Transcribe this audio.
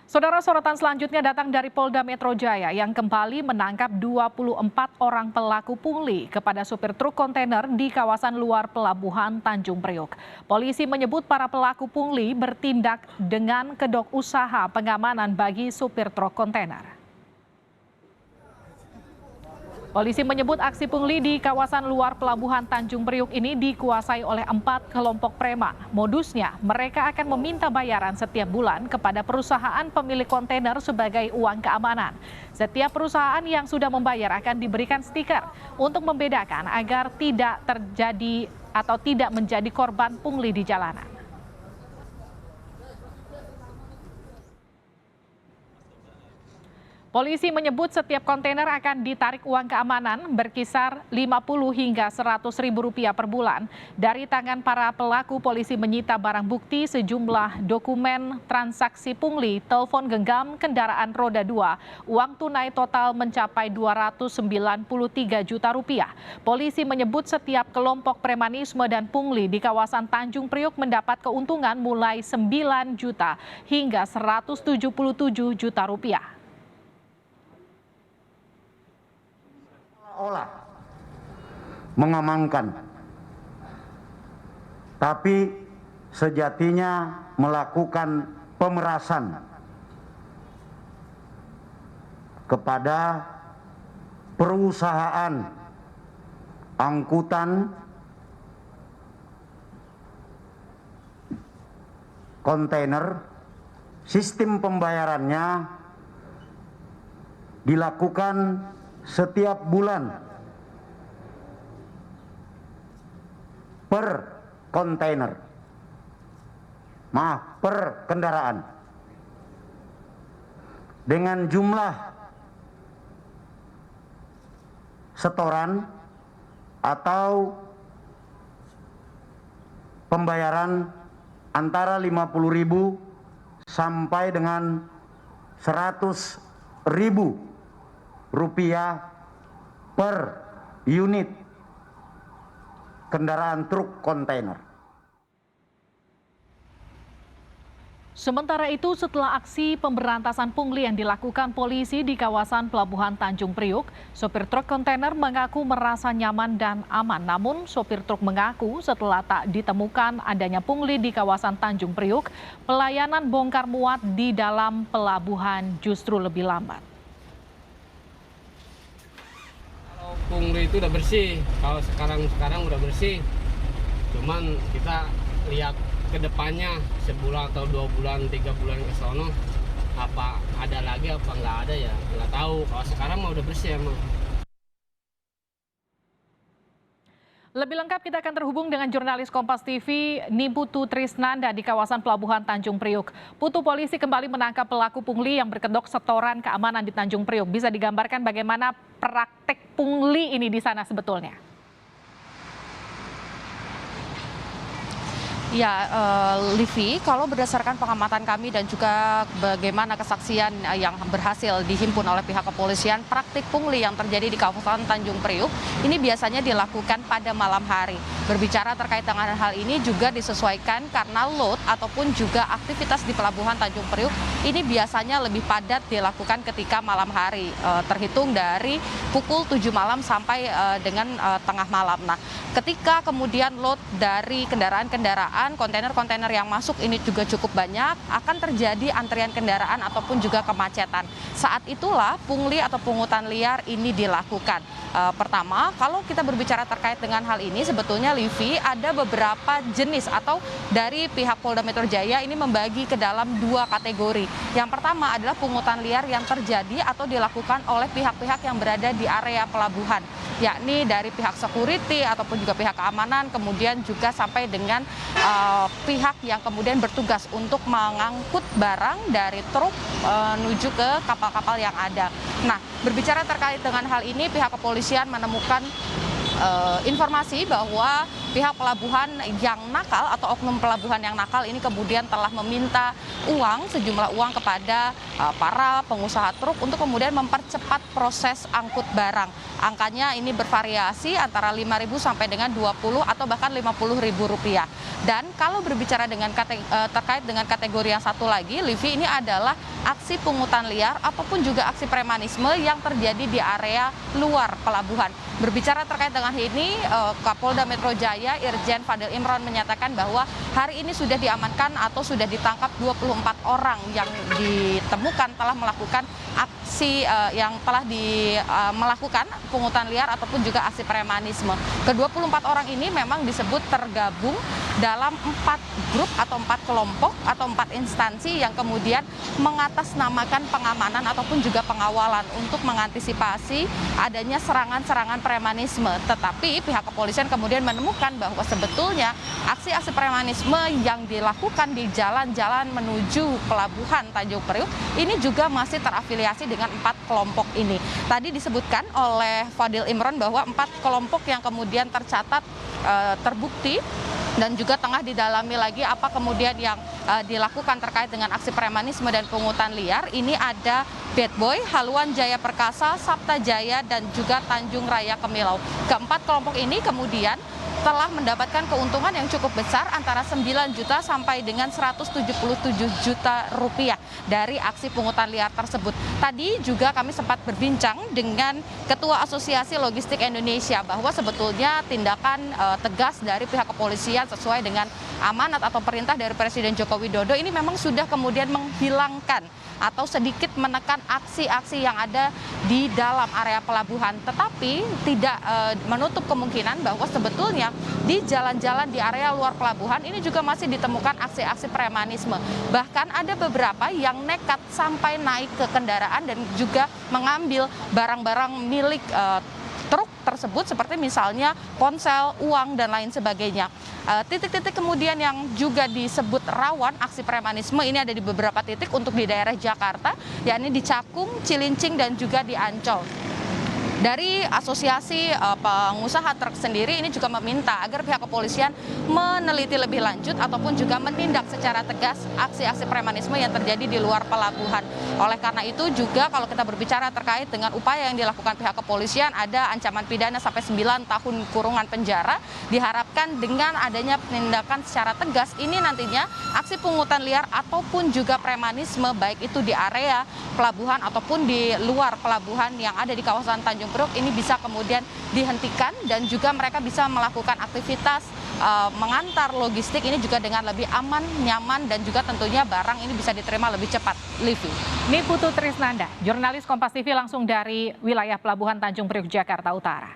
Saudara, sorotan selanjutnya datang dari Polda Metro Jaya yang kembali menangkap 24 orang pelaku pungli kepada supir truk kontainer di kawasan luar pelabuhan Tanjung Priok. Polisi menyebut para pelaku pungli bertindak dengan kedok usaha pengamanan bagi supir truk kontainer. Polisi menyebut aksi pungli di kawasan luar pelabuhan Tanjung Priok ini dikuasai oleh 4 kelompok preman. Modusnya, mereka akan meminta bayaran setiap bulan kepada perusahaan pemilik kontainer sebagai uang keamanan. Setiap perusahaan yang sudah membayar akan diberikan stiker untuk membedakan agar tidak terjadi atau tidak menjadi korban pungli di jalanan. Polisi menyebut setiap kontainer akan ditarik uang keamanan berkisar Rp50 hingga Rp100.000 per bulan. Dari tangan para pelaku, polisi menyita barang bukti sejumlah dokumen transaksi pungli, telepon genggam, kendaraan roda 2. Uang tunai total mencapai Rp293 juta. Polisi menyebut setiap kelompok premanisme dan pungli di kawasan Tanjung Priok mendapat keuntungan mulai 9 juta hingga Rp177 juta. Olah mengamankan, tapi sejatinya melakukan pemerasan kepada perusahaan angkutan kontainer. Sistem pembayarannya dilakukan setiap bulan per kontainer, per kendaraan, dengan jumlah setoran atau pembayaran antara Rp50.000 sampai dengan Rp100.000 per unit kendaraan truk kontainer. Sementara itu, setelah aksi pemberantasan pungli yang dilakukan polisi di kawasan Pelabuhan Tanjung Priok, sopir truk kontainer mengaku merasa nyaman dan aman. Namun, sopir truk mengaku setelah tak ditemukan adanya pungli di kawasan Tanjung Priok, pelayanan bongkar muat di dalam pelabuhan justru lebih lambat. Pungli itu udah bersih, kalau sekarang udah bersih. Cuman kita lihat ke depannya sebulan atau 2 bulan, 3 bulan ke sono, apa ada lagi apa nggak ada ya nggak tahu. Kalau sekarang mah udah bersih emang. Lebih lengkap kita akan terhubung dengan jurnalis Kompas TV Niputu Trisnanda di kawasan Pelabuhan Tanjung Priok. Putu, polisi kembali menangkap pelaku pungli yang berkedok setoran keamanan di Tanjung Priok. Bisa digambarkan bagaimana praktek pungli ini di sana sebetulnya? Ya, Livi, kalau berdasarkan pengamatan kami dan juga bagaimana kesaksian yang berhasil dihimpun oleh pihak kepolisian, praktik pungli yang terjadi di kawasan Tanjung Priok ini biasanya dilakukan pada malam hari. Berbicara terkait dengan hal ini juga disesuaikan karena load ataupun juga aktivitas di Pelabuhan Tanjung Priok ini biasanya lebih padat dilakukan ketika malam hari, terhitung dari pukul 7 malam sampai dengan tengah malam. Nah, ketika kemudian load dari kendaraan-kendaraan kontainer-kontainer yang masuk ini juga cukup banyak, akan terjadi antrian kendaraan ataupun juga kemacetan. Saat itulah pungli atau pungutan liar ini dilakukan. Pertama, kalau kita berbicara terkait dengan hal ini, sebetulnya Livi ada beberapa jenis atau dari pihak Polda Metro Jaya ini membagi ke dalam 2 kategori. Yang pertama adalah pungutan liar yang terjadi atau dilakukan oleh pihak-pihak yang berada di area pelabuhan, yakni dari pihak security ataupun juga pihak keamanan, kemudian juga sampai dengan pihak yang kemudian bertugas untuk mengangkut barang dari truk menuju ke kapal-kapal yang ada. Nah, berbicara terkait dengan hal ini, pihak kepolisian menemukan informasi bahwa pihak pelabuhan yang nakal atau oknum pelabuhan yang nakal ini kemudian telah meminta sejumlah uang kepada para pengusaha truk untuk kemudian mempercepat proses angkut barang. Angkanya ini bervariasi antara 5.000 sampai dengan 20 atau bahkan Rp50.000. Dan kalau berbicara dengan terkait dengan kategori yang satu lagi, Livi, ini adalah aksi pungutan liar ataupun juga aksi premanisme yang terjadi di area luar pelabuhan. Berbicara terkait dengan ini, Kapolda Metro Jaya Irjen Fadil Imron menyatakan bahwa hari ini sudah diamankan atau sudah ditangkap 24 orang yang ditemukan telah melakukan aksi melakukan pungutan liar ataupun juga aksi premanisme. Ke-24 orang ini memang disebut tergabung dalam 4 grup atau 4 kelompok atau 4 instansi yang kemudian mengatasnamakan pengamanan ataupun juga pengawalan untuk mengantisipasi adanya serangan-serangan premanisme. Tetapi pihak kepolisian kemudian menemukan bahwa sebetulnya aksi-aksi premanisme yang dilakukan di jalan-jalan menuju pelabuhan Tanjung Priuk ini juga masih terafiliasi dengan 4 kelompok ini. Tadi disebutkan oleh Fadil Imron bahwa 4 kelompok yang kemudian tercatat terbukti dan juga tengah didalami lagi apa kemudian yang dilakukan terkait dengan aksi premanisme dan pungutan liar. Ini ada Bad Boy, Haluan Jaya Perkasa, Sapta Jaya, dan juga Tanjung Raya Kemilau. Keempat kelompok ini kemudian telah mendapatkan keuntungan yang cukup besar antara 9 juta sampai dengan 177 juta rupiah dari aksi pungutan liar tersebut. Tadi juga kami sempat berbincang dengan Ketua Asosiasi Logistik Indonesia bahwa sebetulnya tindakan tegas dari pihak kepolisian sesuai dengan amanat atau perintah dari Presiden Joko Widodo ini memang sudah kemudian menghilangkan atau sedikit menekan aksi-aksi yang ada di dalam area pelabuhan. Tetapi tidak menutup kemungkinan bahwa sebetulnya di jalan-jalan di area luar pelabuhan ini juga masih ditemukan aksi-aksi premanisme. Bahkan ada beberapa yang nekat sampai naik ke kendaraan dan juga mengambil barang-barang milik truk tersebut seperti misalnya ponsel, uang, dan lain sebagainya. Titik-titik kemudian yang juga disebut rawan aksi premanisme ini ada di beberapa titik untuk di daerah Jakarta, yakni di Cakung, Cilincing, dan juga di Ancol. Dari Asosiasi Pengusaha Truk sendiri ini juga meminta agar pihak kepolisian meneliti lebih lanjut ataupun juga menindak secara tegas aksi-aksi premanisme yang terjadi di luar pelabuhan. Oleh karena itu juga kalau kita berbicara terkait dengan upaya yang dilakukan pihak kepolisian, ada ancaman pidana sampai 9 tahun kurungan penjara. Diharapkan dengan adanya penindakan secara tegas ini nantinya aksi pungutan liar ataupun juga premanisme baik itu di area pelabuhan ataupun di luar pelabuhan yang ada di kawasan Tanjung Priok ini bisa kemudian dihentikan dan juga mereka bisa melakukan aktivitas mengantar logistik ini juga dengan lebih aman, nyaman, dan juga tentunya barang ini bisa diterima lebih cepat. Livi. Ini Putu Trisnanda, jurnalis Kompas TV langsung dari wilayah Pelabuhan Tanjung Priok, Jakarta Utara.